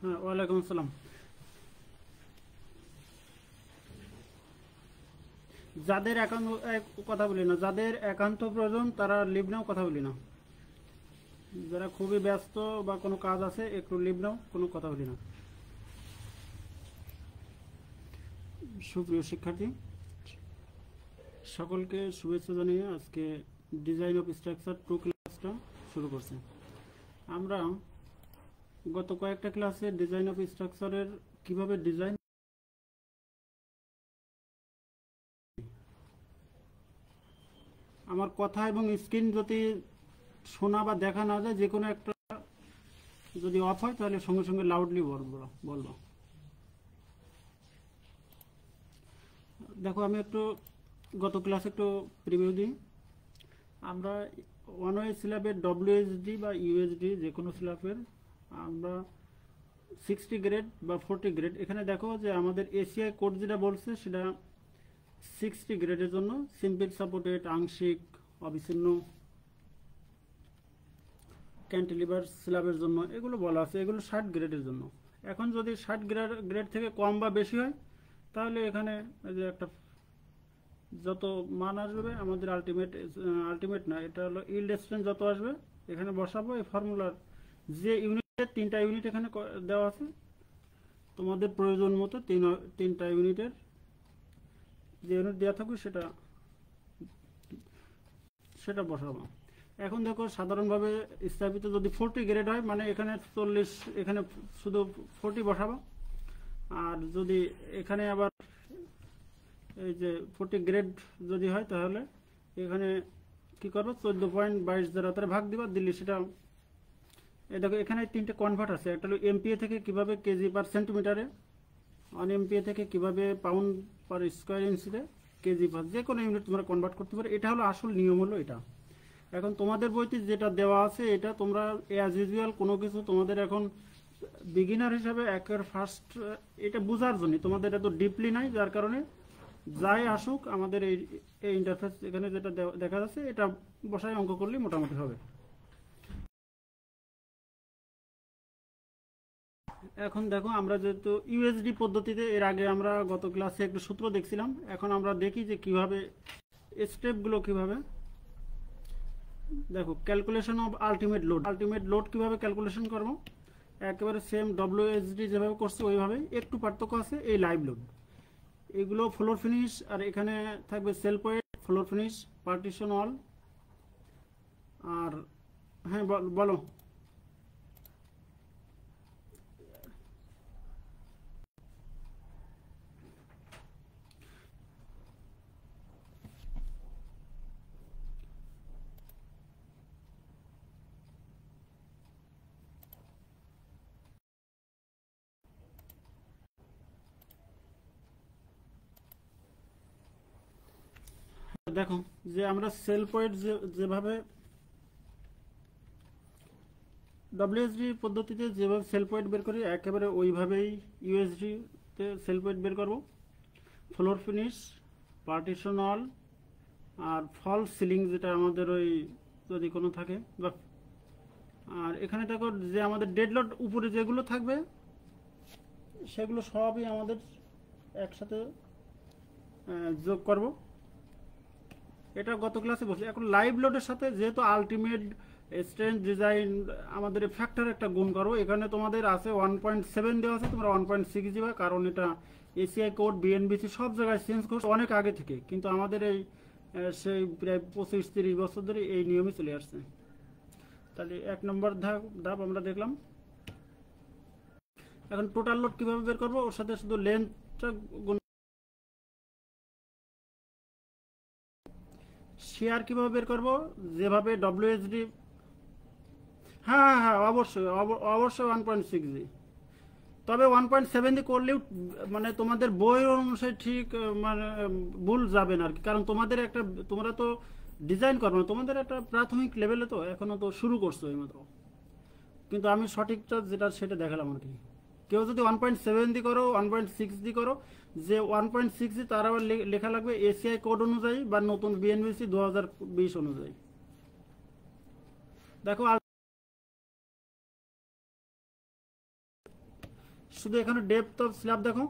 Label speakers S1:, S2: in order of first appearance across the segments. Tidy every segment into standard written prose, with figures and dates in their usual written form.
S1: হ্যাঁ, ওয়ালাইকুম আসসালাম। যাদের একান্ত কথা বলি না, যাদের একান্ত প্রয়োজন তারা লিভ নাও, কথা বলি না। যারা খুবই ব্যস্ত বা কোনো কাজ আছে একটু লিভ নাও, কোনো কথা বলি না। সুপ্রিয় শিক্ষার্থী, সকলকে শুভেচ্ছা জানিয়ে আজকে ডিজাইন অফ স্ট্রাকচার 2 ক্লাসটা শুরু করছি। আমরা গত কয়েকটা ক্লাসে ডিজাইন অফ স্ট্রাকচারের কিভাবে ডিজাইন, আমার কথা এবং স্ক্রিন যদি শোনা বা দেখা না যায়, যে কোনো একটা যদি অফ হয় তাহলে সঙ্গে সঙ্গে লাউডলি বলবো। দেখো, আমি একটু গত ক্লাসে একটু প্রিভিউ দিই। আমরা ওয়ান ওয়ে স্ল্যাবের ডব্লিউএসডি বা ইউএসডি যে কোনো স্ল্যাবের আমরা 60 গ্রেড বা 40 গ্রেড, এখানে দেখো যে আমাদের এসিআই কোড যেটা বলছে সেটা 60 গ্রেডের জন্য সিম্পল সাপোর্টেড, আংশিক, অবিচ্ছিন্ন, ক্যান্টিলিভার স্ল্যাবের জন্য এগুলো বলা আছে। এগুলো 60 গ্রেডের জন্য। এখন যদি 60 গ্রেড থেকে কম বা বেশি হয় তাহলে এখানে যে একটা যত মান আসবে আমাদের আলটিমেট না, এটা হলো ইল্ড স্ট্রেন্থ যত আসবে এখানে বসাবো। এই ফর্মুলার যে ইউনিটের 3টা ইউনিট এখানে দেওয়া আছে, তোমাদের প্রয়োজন মতো 3টা ইউনিটের যে ইউনিট দেওয়া থাকবে সেটা বসাবো। এখন দেখো, সাধারণভাবে স্থাপিত যদি 40 গ্রেড হয় মানে এখানে 40, এখানে শুধু 40 বসাবো। আর যদি এখানে আবার এই যে 40 গ্রেড যদি হয় তাহলে এখানে কি করবো, 14.22 দ্বারা তারা ভাগ দিবা, দিল্লি সেটা। এই দেখো, এখানে 3টে কনভার্ট আছে। একটা হলো এমপিএ থেকে কিভাবে কেজি পার সেন্টিমিটারে, 1 এমপিএ থেকে কিভাবে পাউন্ড পার স্কোয়ার ইঞ্চিতে, কেজি পার, যে কোনো ইউনিট তোমরা কনভার্ট করতে পারো। এটা হলো আসল নিয়ম, হলো এটা। এখন তোমাদের বইতে যেটা দেওয়া আছে এটা তোমরা অ্যাজ ইউজুয়াল কোনো কিছু তোমাদের এখন বিগিনার হিসাবে একের ফার্স্ট এটা বোঝার জন্য, তোমাদের এত ডিপলি নাই, যার কারণে যাই আসুক আমাদের এই ইন্টারফেস এখানে যেটা দেখা যাচ্ছে এটা বসায় অঙ্ক করলেই মোটামুটি হবে। এখন দেখো, আমরা যেহেতু ইউএসডি পদ্ধতিতে এর আগে আমরা গত ক্লাসে একটু সূত্র দেখছিলাম, এখন আমরা দেখি যে কিভাবে স্টেপগুলো কিভাবে। দেখো, ক্যালকুলেশন অফ আলটিমেট লোড কিভাবে ক্যালকুলেশন করবো, একেবারে সেম ডব্লিউএসডি যেভাবে করছে ওইভাবেই, একটু পার্থক্য আছে এই লাইভ লোড। এগুলো ফ্লোর ফিনিশ, আর এখানে থাকবে self weight, floor finish, partition wall. আর হ্যাঁ, বলো। দেখো, যে আমরা সেলফ ওয়েট যেভাবে ডব্লিউএসডি পদ্ধতিতে যেভাবে সেলফ ওয়েট বের করি একেবারে ওইভাবেই ইউএসডিতে সেলফ ওয়েট বের করব। ফ্লোর ফিনিশ, পার্টিশন ওয়াল, আর ফল সিলিং যেটা আমাদের ওই যদি কোনো থাকে বা, আর এখানে দেখো যে আমাদের ডেড লোড উপরে যেগুলো থাকবে সেগুলো সবই আমাদের একসাথে যোগ করব। এটা গত ক্লাসে বলছি। এখন লাইভ লোডের সাথে যেহেতু আলটিমেট স্ট্রেন্থ ডিজাইন আমাদের ফ্যাক্টর একটা গুণ করো, এখানে তোমাদের আছে 1.7 দেওয়া আছে, তোমরা 1.6 দিবা, কারণ এটা এসিআই কোড, বিএনবিসি সব জায়গায় চেঞ্জ করছে অনেক আগে থেকে, কিন্তু আমাদের এই সেই প্রায় 25-30 বছর ধরে এই নিয়মই চলে আসছে। তাহলে 1 নম্বর ধাপ আমরা দেখলাম। এখন টোটাল লোড কিভাবে বের করবো, ওর সাথে শুধু লেন্থটা গুণ। শেয়ার কিভাবে বের করবো, যেভাবে ডব্লিউএসডি, হ্যাঁ হ্যাঁ অবশ্যই অবশ্যই 1.6 জি, তবে 1.7 দিয়ে করলেও মানে তোমাদের বই অনুসারে ঠিক মানে ভুল যাবে না আর কি, কারণ তোমাদের একটা, তোমরা তো ডিজাইন করবে না, তোমাদের একটা প্রাথমিক লেভেলে তো এখনো তো শুরু করছো এইমাত্র, কিন্তু আমি সঠিকটা যেটা সেটা দেখালাম আর কি। কেউ যদি 1.7 দিয়ে করো, 1.6 দিয়ে করো, যে 1.6 দিয়ে তার আবার লেখা লাগবে এসিআই কোড অনুযায়ী বা নতুন বিএনবিসি 2020 অনুযায়ী। দেখো, শুধু এখানে ডেপথ অফ স্ল্যাব দেখো,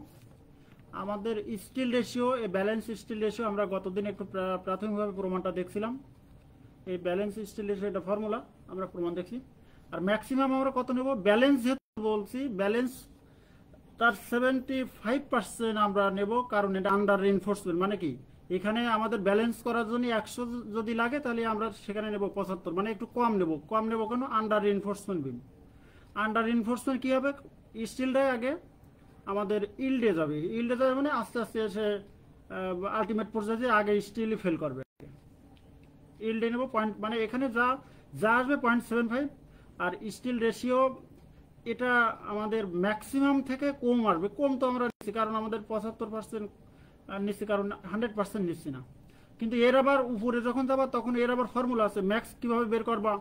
S1: আমাদের স্টিল রেশিও, এই ব্যালেন্স স্টিল রেশিও আমরা গতদিন একটু প্রাথমিকভাবে প্রমাণটা দেখছিলাম। এই ব্যালেন্স স্টিল রেশিও এটা ফর্মুলা আমরা প্রমাণ দেখছি। আর ম্যাক্সিমাম আমরা কত নেব, ব্যালেন্স যেহেতু বলছি ব্যালেন্স তার 75% আমরা নেব, কারণ এটা আন্ডার রিইনফোর্সমেন্ট। মানে কি, এখানে আমাদের ব্যালেন্স করার জন্য 100 যদি লাগে তাহলে আমরা সেখানে নেব 75, মানে একটু কম নেব কেন, আন্ডার রিইনফোর্সমেন্ট বিম। আন্ডার রিইনফোর্সমেন্ট কি হবে, স্টিলটাই আগে আমাদের ইল্ডে যাবে মানে আস্তে আস্তে এসে আলটিমেট পর্যায়ে আগে স্টিলই ফেল করবে। ইল্ডে নেব পয়েন্ট, মানে এখানে যা আসবে 0.75। আর স্টিল রেশিও এটা আমাদের ম্যাক্সিমাম থেকে কম আসবে, কম তো আমরা নিচ্ছি কারণ আমাদের 75% নিচ্ছি, কারণ 100% নিচ্ছি না। কিন্তু এর আবার উপরে যখন যাবা তখন এর আবার ফর্মুলা আছে, ম্যাক্স কিভাবে বের করবা,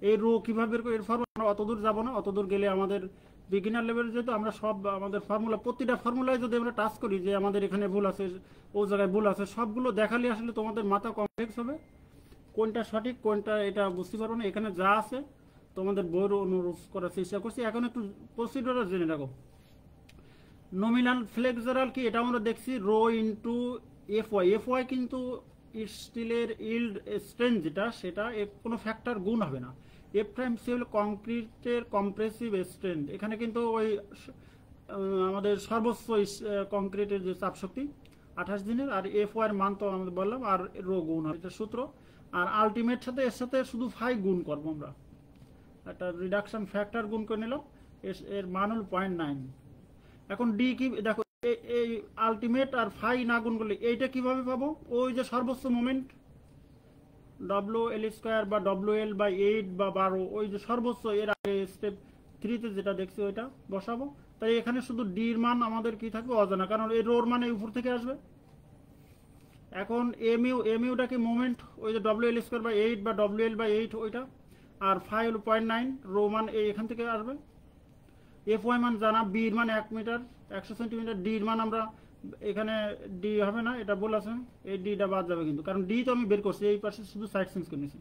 S1: এই রো কিভাবে বের করবা, এর ফর্মুলা আমরা অতদূর যাবো না। অতদূর গেলে আমাদের বিগিনার লেভেলে যেহেতু আমরা সব আমাদের ফর্মুলা, প্রতিটা ফর্মুলায় যদি আমরা টাচ করি যে আমাদের এখানে ভুল আছে, ও জায়গায় ভুল আছে, সবগুলো দেখালে আসলে তোমাদের মাথা কমপ্লেক্স হবে, কোনটা সঠিক কোনটা এটা বুঝতে পারবো না। এখানে যা আছে তোমাদের বইয়ের অনুরোধ করার চেষ্টা করছি। এখন একটু প্রসিডিউর জেনে রাখো। নমিনাল ফ্লেক্সারাল কি, এটা আমরা দেখছি রো ইন্টু এফওয়াই কিন্তু স্টিলের ইল্ড স্ট্রেন্থ যেটা, সেটা কোনো ফ্যাক্টর গুণ হবে না। এফ প্রাইম সি হলো কংক্রিটের কম্প্রেসিভ স্ট্রেন্থ, এখানে কিন্তু ওই আমাদের সর্বোচ্চ কংক্রিটের যে চাপ শক্তি 28 দিনের, আর এফওয়াই এর মান তো আমাদের বললাম, আর রো গুণ হবে, এটা সূত্র। আর আলটিমেট সাথে এর সাথে শুধু ফাই গুণ করবো আমরা, একটা রিডাকশন ফ্যাক্টর গুণ করে নিলাম, এর মান হল 0.9। এখন ডি কি দেখো, এই আলটিমেট আর ফাই না গুণ করলে এইটা কিভাবে পাবো, ওই যে সর্বোচ্চ মোমেন্ট WL² বা WL/8 বা 12, ওই যে সর্বোচ্চ এর আগে স্টেপ 3-তে যেটা দেখছি ওইটা বসাবো। তাই এখানে শুধু ডির মান আমাদের কি থাকবে, অজানা, কারণ এই রোর মানে উপর থেকে আসবে। এখন এমইউটা কি মোমেন্ট, ওই যে WL²/8 বা WL/8 ওইটা, আর ফাই হল 0.9, রো মান এখান থেকে আসবে। এফওয়াই মান জানা, বির মান 1 মিটার 100 সেন্টিমিটার, ডির মান আমরা এখানে ডি হবে না, এটা বল আছে, এই ডিটা বাদ যাবে কিন্তু, কারণ ডি তো আমি বের করছি, এই পাশে শুধু সাইড চেঞ্জ করে নিয়েছি।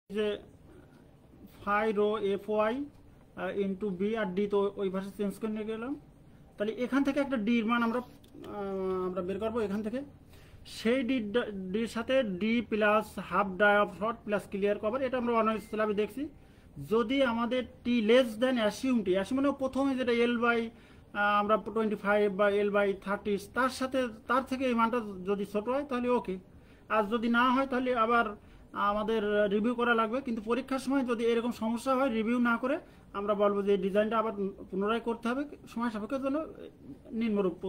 S1: যে ফাই রো এফওয়াই ইন্টু বি, আর ডি তো ওই পাশে চেঞ্জ করে নিয়ে গেলাম। তাহলে এখান থেকে একটা ডির মান আমরা বের করবো এখান থেকে। সেই ডির সাথে D plus half die of short plus clear cover, এটা আমরা অনেক স্ল্যাবে দেখছি। যদি আমাদের টি লেস দেন অ্যাসিউম মানে প্রথমে যেটা L/, আমরা 25 বা L/30, তার সাথে তার থেকে এই মানটা যদি ছোট হয় তাহলে ওকে, আর যদি না হয় তাহলে আবার আমাদের রিভিউ করা লাগবে। কিন্তু পরীক্ষার সময় যদি এরকম সমস্যা হয়, রিভিউ না করে আমরা বলবো যে ডিজাইনটা আবার পুনরায় করতে হবে সময় সাপেক্ষের জন্য, নিম্নরূপ।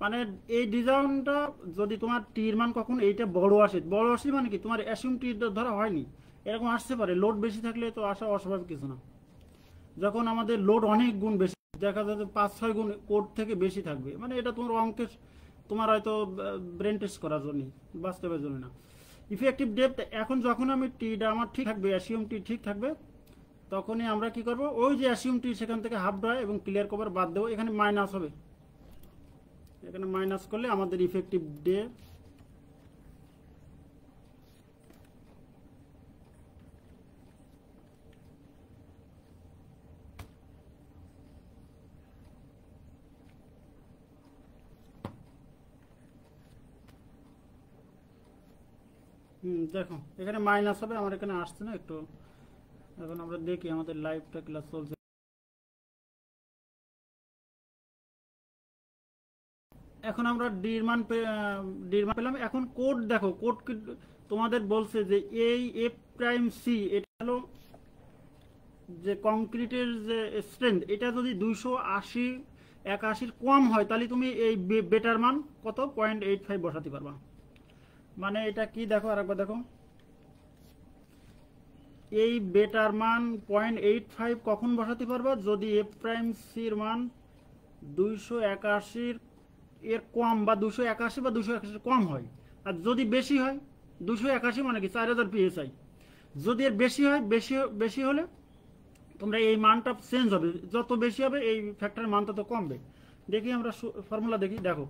S1: মানে এই ডিজাইনটা যদি তোমার টির মান কখন এইটা বড় আসে মানে কি, তোমার অ্যাসিউম টি ধরা হয়নি, এরকম আসতে পারে। লোড বেশি থাকলে তো আসা অস্বাভাবিক কিছু না। যখন আমাদের লোড অনেক গুণ বেশি, দেখা যাচ্ছে 5-6 গুণ কোড থেকে বেশি থাকবে, মানে এটা তোমার অঙ্কের, তোমার হয়তো ব্রেন টেস্ট করার জন্য, বাস্তবের জন্য না। ইফেক্টিভ ডেপথ, এখন যখন আমি টিটা আমার ঠিক থাকবে, অ্যাসিউম টি ঠিক থাকবে, তখনই আমরা কি করব, ওই যে অ্যাসিউম টি সেখান থেকে হাফ ড্রাই এবং ক্লিয়ার কভার বাদ দেবো, এখানে মাইনাস হবে, এখানে মাইনাস করলে আমাদের ইফেক্টিভ ডেপথ দেখো এখানে মাইনাস হবে, আমার এখানে আসছে না একটু। এখন আমরা দেখি আমাদের লাইভটা ক্লাস চলছে। এখন আমরা ডির মান পেলাম। এখন কোড দেখো, কোড তোমাদের বলছে যে এই এফ প্রাইম সি, এটা হলো যে কংক্রিটের যে স্ট্রেংথ, এটা যদি 280 কম হয় তাহলে তুমি এই বেটার মান কত 0.85 বসাতে পারবা। মানে এটা কি দেখো, আরেকবার দেখো, এই বেটার মান 0.85 কখন বসাতে পারবা, যদি এফ প্রাইম সির মান 281 এর কম, বা 281 বা 281 কম হয়। আর যদি বেশি হয়, 281 মানে কি 4000 PSI, যদি এর বেশি হয়, বেশি হলে তোমরা এই মানটা চেঞ্জ হবে, যত বেশি হবে এই ফ্যাক্টরের মান তত কমবে। দেখি আমরা ফর্মুলা দেখি, দেখো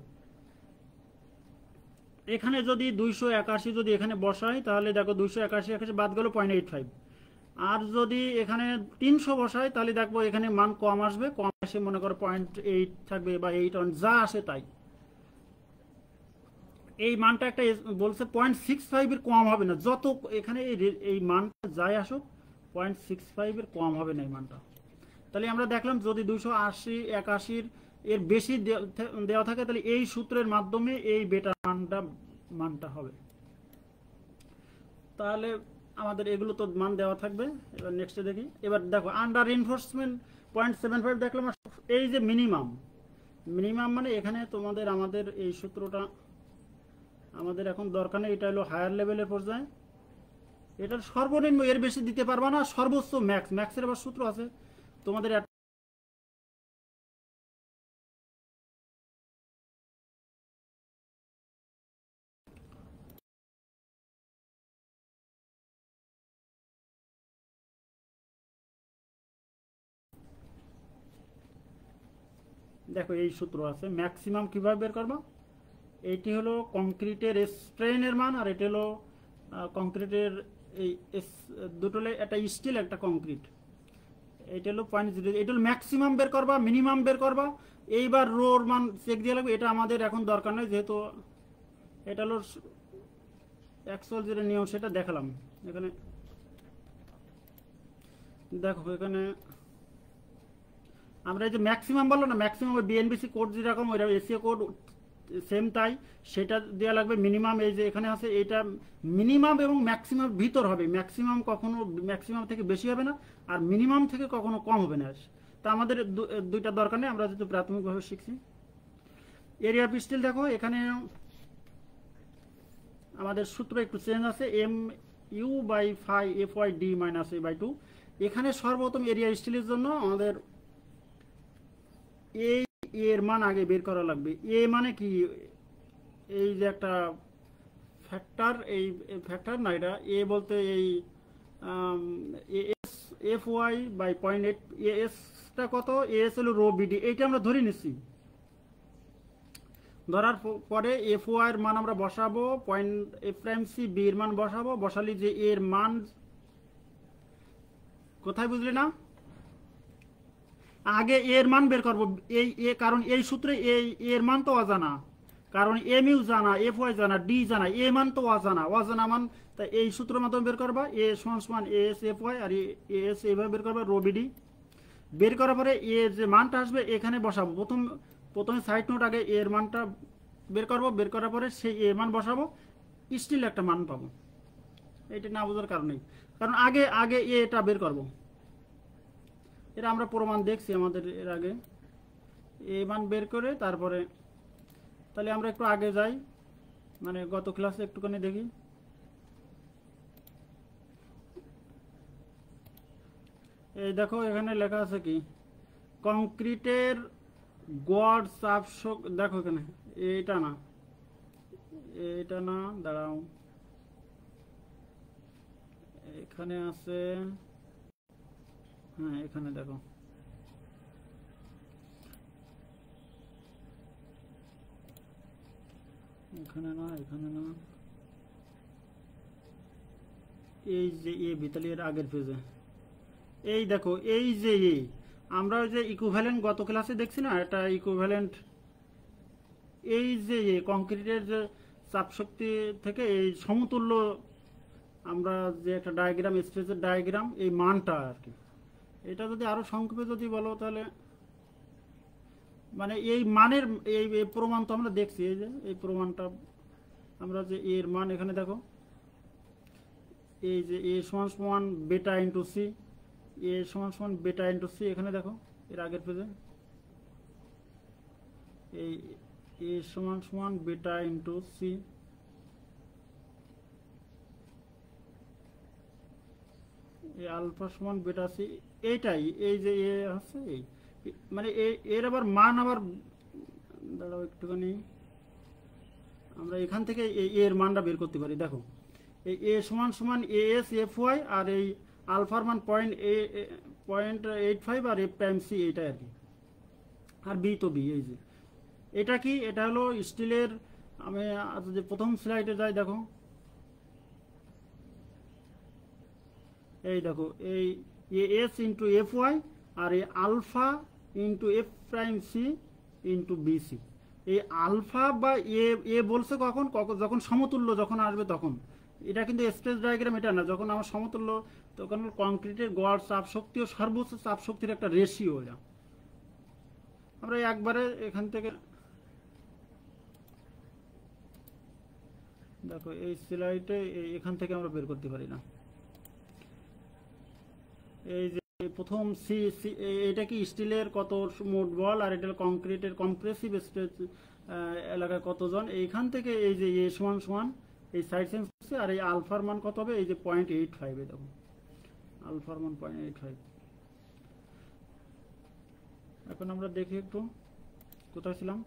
S1: এখানে যদি 281 যদি এখানে বসাই তাহলে দেখো 281 বাদ গেল 0.85, আর যদি এখানে 300 বসাই তাহলে দেখবো এখানে মান কম আসবে, কম আসে মনে করো 0.8 থাকবে বা 8 যা আসে তাই। এই মানটা একটা বলছে 0.65 এর কম হবে না, যত এখানে এই মানটা যাই আসুক 0.65 এর কম হবে না এই মানটা। তাহলে আমরা দেখলাম যদি 280 এর বেশি দেওয়া থাকে তাহলে এই সূত্রের মাধ্যমে এই বেটা মানটা হবে। তাহলে আমাদের এগুলো তো মান দেওয়া থাকবে। এবার নেক্সটে দেখি, এবার দেখো আন্ডার রিইনফোর্সমেন্ট 0.75 দেখলাম। এই যে মিনিমাম মানে এখানে তোমাদের আমাদের এই সূত্রটা আমাদের এখন দরকার নেই, এটা হলো হায়ার লেভেলের পর্যায়ে, এটার সর্বনিম্ন এর বেশি দিতে পারবা না, সর্বোচ্চ ম্যাক্সের আবার সূত্র আছে তোমাদের। দেখো এই সূত্র আছে, ম্যাক্সিমাম কিভাবে বের করবা, এইটি হলো কংক্রিটের স্ট্রেনের মান, আর এটা হলো কংক্রিটের এই দুটো, একটা স্টিল একটা কংক্রিট, এটা হলো 0.0, এটা হলো ম্যাক্সিমাম বের করবা, মিনিমাম বের করবা। এইবার রোর মান চেক দিয়ে লাগবে, এটা আমাদের এখন দরকার নেই যেহেতু এটা হলো অ্যাকচুয়াল যেটা নিয়ম সেটা দেখালাম। এখানে দেখো এখানে আমরা এই যে ম্যাক্সিমাম বললো না, ম্যাক্সিমাম বিএনবিসি কোড যেরকম ওই এসিও কোড সেম তাই, সেটা দেওয়া লাগবে। মিনিমাম এই যে এখানে আছে এটা মিনিমাম এবং ম্যাক্সিমাম ভিতর হবে, ম্যাক্সিমাম কখনো ম্যাক্সিমাম থেকে বেশি হবে না, আর মিনিমাম থেকে কখনো কম হবে না। তা আমাদের দুইটা দরকার নেই, আমরা যেহেতু প্রাথমিকভাবে শিখছি। এরিয়া অফ স্টিল দেখো এখানে আমাদের সূত্র একটু চেঞ্জ আছে, M U by phi F Y D minus A by 2। এখানে সর্বপ্রথম এরিয়া স্টিলের জন্য আমাদের এই এর মান আগে বের করা লাগবে। এ মানে কি, এই যে একটা ফ্যাক্টর, এই ফ্যাক্টর না, এটা এ বলতে এই এস এফ ওয়াই বাই 0.8, এসটা কত, এস হলো রো বিডি, এইটা আমরা ধরে নিচ্ছি। ধরার পরে এফ ওয়াই এর মান আমরা বসাবো, এফ প্রাইম সি বি এর মান বসাবো, বসালি যে এর মান কোথায় বুঝলে না, আগে এর মান বের করবো। এই এ কারণ এই সূত্রে এই এর মান তো অজানা, কারণ এম ইউ জানা, এফ ওয়াই জানা, ডি জানা, এ মান তো অজানা মান, তাই এই সূত্রের মাধ্যমে বের করবা। এ সমান এ এস এফ ওয়াই, আর এ এস এইভাবে বের করবা রো বিডি। বের করার পরে এর যে মানটা আসবে এখানে বসাবো, প্রথমে সাইড নোট আগে এর মানটা বের করবো, বের করার পরে সেই এর মান বসাবো, স্টিল একটা মান পাবো। এটা না বোঝার কারণেই, কারণ আগে এটা বের করবো, এটা আমরা প্রমাণ দেখছি আমাদের এর আগে। এ মান বের করে তারপরে তাহলে আমরা একটু আগে যাই, মানে গত ক্লাসে একটুখানি দেখি। এই দেখো এখানে লেখা আছে কি, কংক্রিটের গড় চাপ শক্তি, দেখো এখানে এটা না, দাঁড়াও, এখানে আছে, হ্যাঁ এখানে দেখো, এখানে না, এই যে এ ভিতালি এর আগের পেজে, এই দেখো এই যে আমরা ওই যে ইকুইভ্যালেন্ট গত ক্লাসে দেখছি না, এটা ইকুইভ্যালেন্ট, এই যে কংক্রিটের যে চাপ শক্তি থেকে এই সমতুল্য আমরা যে একটা ডায়াগ্রাম, স্পেসের ডায়াগ্রাম, এই মানটা আর কি, এটা যদি আরো সংক্ষেপে যদি বলো তাহলে মানে এই মানের এই প্রমাণ তো আমরা দেখছি, এই যে এই প্রমাণটা আমরা যে এর মান এখানে দেখো, এই যে এ সমান বেটা ইন্টু সি, এ সমান বেটা ইন্টু সি, এখানে দেখো এর আগের পেজে এই এ সমান বেটা ইন্টু সি, এই আলফা সমান বেটা সি, এইটাই এই যে এ আছে, এই মানে এর আবার মান আবার দাঁড়াও একটুখানি, আমরা এখান থেকে এর মানটা বের করতে পারি। দেখো এই এ সমান এ এস এফ ওয়াই, আর এই আলফার মান 0.85 আর এফ প্রাইম সি এইটাই আর কি, আর বি তো বি। এই যে এটা কি, এটা হলো স্টিলের, আমি যদি প্রথম স্লাইডে যাই দেখো, এই দেখো এই এস ইন্টু এফ ওয়াই আর এই alpha into F prime C into BC. এই আলফা বা এ বলছে কখন, যখন সমতুল্য যখন আসবে তখন। এটা কিন্তু স্ট্রেস ডায়াগ্রাম এটা না, যখন আমার সমতুল্য তখন কংক্রিটের গড় চাপ শক্তি ও সর্বোচ্চ চাপ শক্তির একটা রেশিও। এটা আমরা একবারে এখান থেকে দেখো এই স্লাইডে এখান থেকে আমরা বের করতে পারি না। এই যে প্রথম সি, এটা কি স্টিলের কত মোট বল, আর এটা কংক্রিটের কম্প্রেসিভ স্ট্রেস এলাকায় কতজন। এইখান থেকে এই যে এ সমান সমান এই সাইড চেঞ্জ করছে, আর এই আলফার মান কত হবে, এই যে 0.85, দেখো আলফার মান 0.85। এখন আমরা দেখি একটু কোথায় ছিলাম।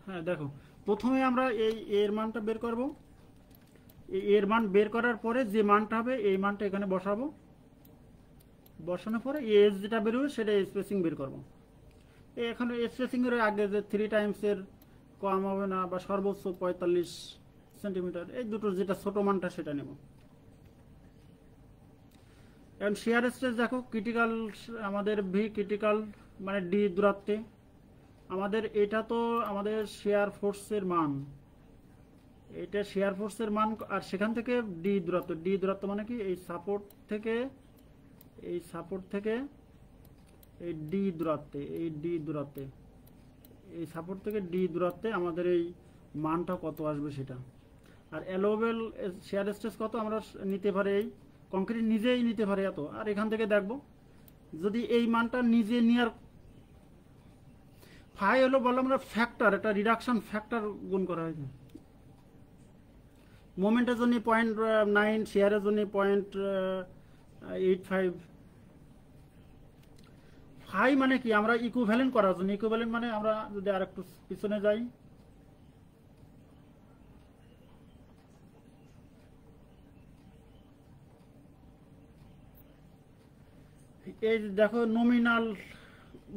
S1: হ্যাঁ দেখো, প্রথমে আমরা এই এর মানটা বের করব। এর মান বের করার পরে যে মানটা হবে এই মানটা এখানে বসাবো, বসানোর পরে এস যেটা বেরোবে সেটা স্পেসিং বের করব। এখানে স্পেসিং এর আগে যে 3 টাইমসের কম হবে না, বা সর্বোচ্চ 45 সেন্টিমিটার, এই দুটো যেটা ছোট মানটা সেটা নেব। এখন শিয়ার স্ট্রেস দেখো, ক্রিটিক্যাল আমাদের ভি ক্রিটিক্যাল মানে ডি দূরত্বে আমাদের, এটা তো আমাদের শেয়ার ফোর্সের মান, এটা শেয়ার ফোর্সের মান, আর সেখান থেকে ডি দূরত্ব। ডি দূরত্ব মানে কি, এই সাপোর্ট থেকে এই ডি দূরত্বে, এই সাপোর্ট থেকে ডি দূরত্বে আমাদের এই মানটা কত আসবে সেটা। আর অ্যালোবেল শেয়ার স্ট্রেস কত আমরা নিতে পারি, এই কংক্রিট নিজেই নিতে পারে এত। আর এখান থেকে দেখবো যদি এই মানটা নিজে নেওয়ার, ফাই হলো বললাম আমরা ফ্যাক্টর, এটা রিডাকশন ফ্যাক্টর গুণ করা হয়েছে। মোমেন্টের জন্য 0.9, শেয়ারের জন্য 0.85। ফাই মানে কি, আমরা ইকুইভ্যালেন্ট করার জন্য, ইকুইভ্যালেন্ট মানে আমরা যদি আর একটু পিছনে যাই, এই দেখো নমিনাল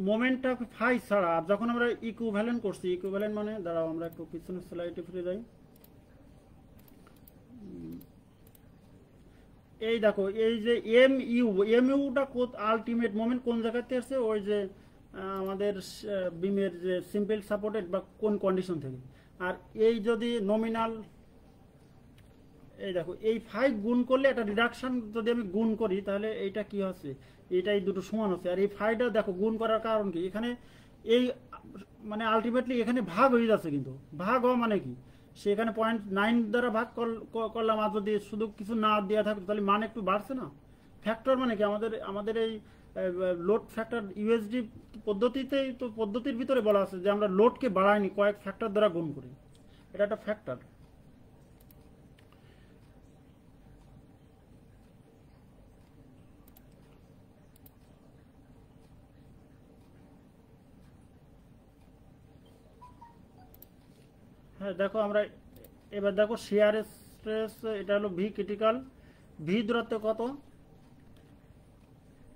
S1: মোমেন্টটা ফাই ছাড়া, আর যখন আমরা ইকুইভ্যালেন্ট করছি, ইকুইভ্যালেন্ট মানে দাঁড়াও আমরা একটু পিছনে স্লাইডে ফিরে যাই। এই দেখো এই যে এমইউটা আলটিমেট মোমেন্ট কোন জায়গাতে আসছে, ওই যে আমাদের বিমের যে সিম্পল সাপোর্টেড বা কোন কন্ডিশন থেকে। আর এই যদি নমিনাল, এই দেখো এই 5 গুণ করলে একটা রিডাকশন যদি আমি গুণ করি তাহলে এইটা কি হচ্ছে, এইটাই দুটো সমান হচ্ছে। আর এই 5টা দেখো গুণ করার কারণ কি, এখানে এই মানে আলটিমেটলি এখানে ভাগ হয়ে যাচ্ছে, কিন্তু ভাগ হওয়া মানে কি, সেখানে 0.9 দ্বারা ভাগ করলাম, আর যদি শুধু কিছু না দেওয়া থাকে তাহলে মান একটু বাড়ছে না। ফ্যাক্টর মানে কি, আমাদের এই লোড ফ্যাক্টর ইউএসডি পদ্ধতিতেই তো, পদ্ধতির ভিতরে বলা আছে যে আমরা লোডকে বাড়াইনি, কয়েক ফ্যাক্টর দ্বারা গুণ করি, এটা একটা ফ্যাক্টর। হ্যাঁ দেখো আমরা এবার দেখো শিয়ার স্ট্রেস, এটা হলো ভি ক্রিটিক্যাল, ভি দূরত্ব কত,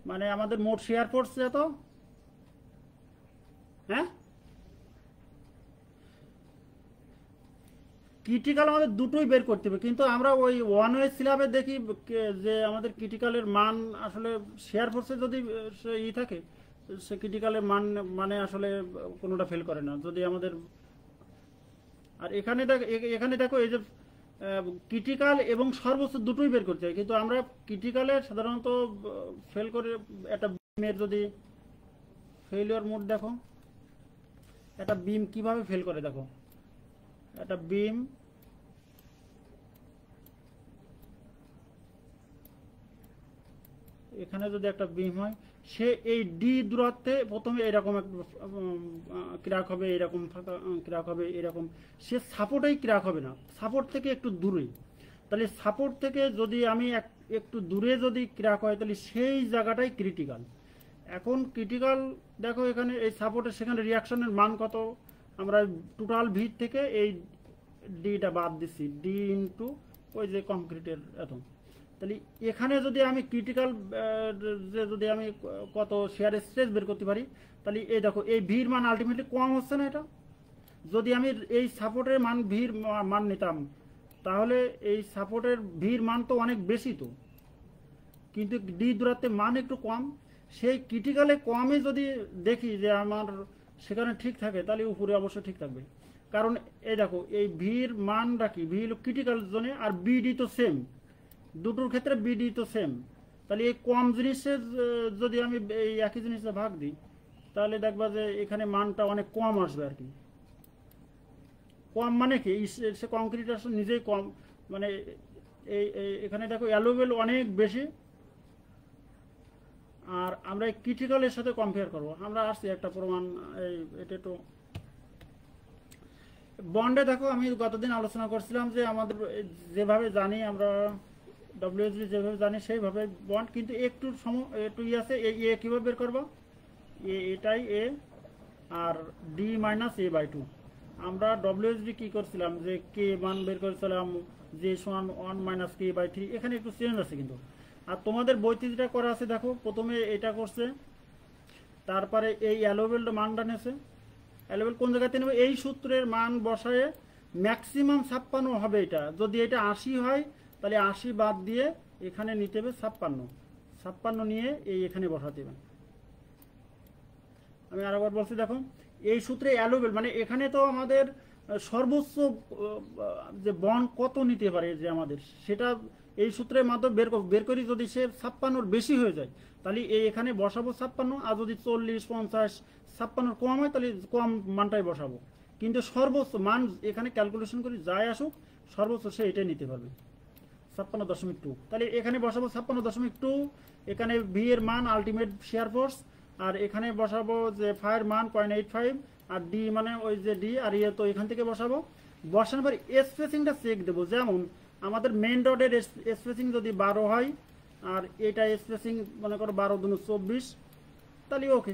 S1: মানে আমাদের মোট শিয়ার ফোর্স যত, হ্যাঁ ক্রিটিক্যাল আমাদের দুটোই বের করতে হবে, কিন্তু আমরা ওই ওয়ান ওয়ে সিলাবে দেখি যে আমাদের ক্রিটিক্যালের মান আসলে শেয়ার ফোর্সে যদি ই থাকে, সে ক্রিটিক্যালের মান মানে আসলে কোনোটা ফেল করে না যদি আমাদের। আর এখানে দেখো এই যে ক্রিটিক্যাল এবং সর্বোচ্চ দুটোই বের করতে হয়, কিন্তু আমরা ক্রিটিক্যালের সাধারণত ফেল করে, একটা বিমের যদি ফেলিওর মোড দেখো, একটা বিম কিভাবে ফেল করে দেখো, একটা বিম এখানে যদি একটা বিম হয়, সে এই ডি দূরত্বে প্রথমে এরকম ক্র্যাক হবে, এরকম ক্র্যাক হবে, এরকম, সে সাপোর্টেই ক্র্যাক হবে না, সাপোর্ট থেকে একটু দূরে। তাহলে সাপোর্ট থেকে যদি আমি একটু দূরে যদি ক্র্যাক হয় তাহলে সেই জায়গাটাই ক্রিটিক্যাল। এখন ক্রিটিক্যাল দেখো এখানে এই সাপোর্টের সেখানে রিয়াকশনের মান কত, আমরা টোটাল ভিড় থেকে ডিটা বাদ দিচ্ছি, ডি ইন্টু ওই যে কংক্রিটের এত। তাহলে এখানে যদি আমি ক্রিটিক্যাল যদি আমি কত শেয়ার স্ট্রেস বের করতে পারি, তাহলে এই দেখো এই ভির মান আলটিমেটলি কম হচ্ছে না। এটা যদি আমি এই সাপোর্টের মান ভির মান নিতাম, তাহলে এই সাপোর্টের ভির মান তো অনেক বেশি, তো কিন্তু ডি দূরত্বের মান একটু কম। সেই ক্রিটিক্যালে কমে যদি দেখি যে আমার সেখানে ঠিক থাকে, তাহলে উপরে অবশ্যই ঠিক থাকবে। কারণ এই দেখো এই ভির মানটা কি, ভি হলো ক্রিটিক্যাল জোনে, আর বিডি তো সেম, দুটোর ক্ষেত্রে বিডি তো সেম। তাহলে এই কম জিনিসের যদি আমি এই একই জিনিসে ভাগ দিই, তাহলে দেখবা যে এখানে মানটা অনেক কম আসবে আর কি। কম মানে কি, সে কংক্রিট আসলে নিজেই কম, মানে এই এখানে দেখো অ্যালোভেল অনেক বেশি, আর আমরা এই ক্রিটিক্যালের সাথে কম্পেয়ার করব। আমরা আসছি একটা প্রমাণ, এটা তো বন্ডে দেখো আমি গতদিন আলোচনা করছিলাম যে আমাদের যেভাবে জানি আমরা ডব্লিউএসবি যেভাবে জানি সেইভাবে বন্ড, কিন্তু একটু আছে। এই এ কীভাবে বের করবো, এটাই এ, আর ডি মাইনাস এ বাই 2। আমরা ডব্লিউএসবি কী করছিলাম, যে কে মান বের করেছিলাম যে সমান 1 মাইনাস কে বাই 3। এখানে একটু চেঞ্জ আছে কিন্তু, আর তোমাদের বইতে যেটা করা আছে দেখো, প্রথমে এটা করছে, তারপরে এই অ্যালোভেলটা মানটা নেছে। অ্যালোভেল কোন জায়গাতে নেবে, এই সূত্রের মান বসায়ে ম্যাক্সিমাম 56 হবে। এটা যদি এটা 80 হয়, তাহলে 80 বাদ দিয়ে এখানে নিতে হবে 56 নিয়ে এই এখানে বসাতে হবে। আমি আরেকবার বলছি দেখো, এই সূত্রে অ্যালোভেল মানে এখানে তো আমাদের সর্বোচ্চ যে বন্ড কত নিতে পারে যে আমাদের, সেটা এই সূত্রের মাধ্যমে বের করি। যদি সে 56-র বেশি হয়ে যায়, তাহলে এই এখানে বসাবো 56, আর যদি 40, 50, 56-র কম হয়, তাহলে কম মানটাই বসাবো। কিন্তু সর্বোচ্চ মান এখানে ক্যালকুলেশন করি যাই আসুক, সর্বোচ্চ সে এটাই নিতে পারবে 56.2। তাহলে এখানে বসাবো 56.2, এখানে ভি এর মান আলটিমেট শেয়ার ফোর্স, আর এখানে বসাবো যে ফায়ার মান 0.85, আর ডি মানে ওই যে ডি, আর ইয়ে তো এখান থেকে বসাবো। বসানোর পর স্পেসিংটা চেক দেবো। যেমন আমাদের মেন রডের স্পেসিং যদি 12 হয়, আর এটা স্পেসিং মনে করো 12 × 24, তাহলে ওকে,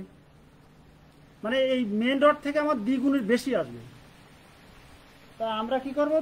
S1: মানে এই মেন রড থেকে আমার দ্বিগুণের বেশি আসবে। তা আমরা কি করব,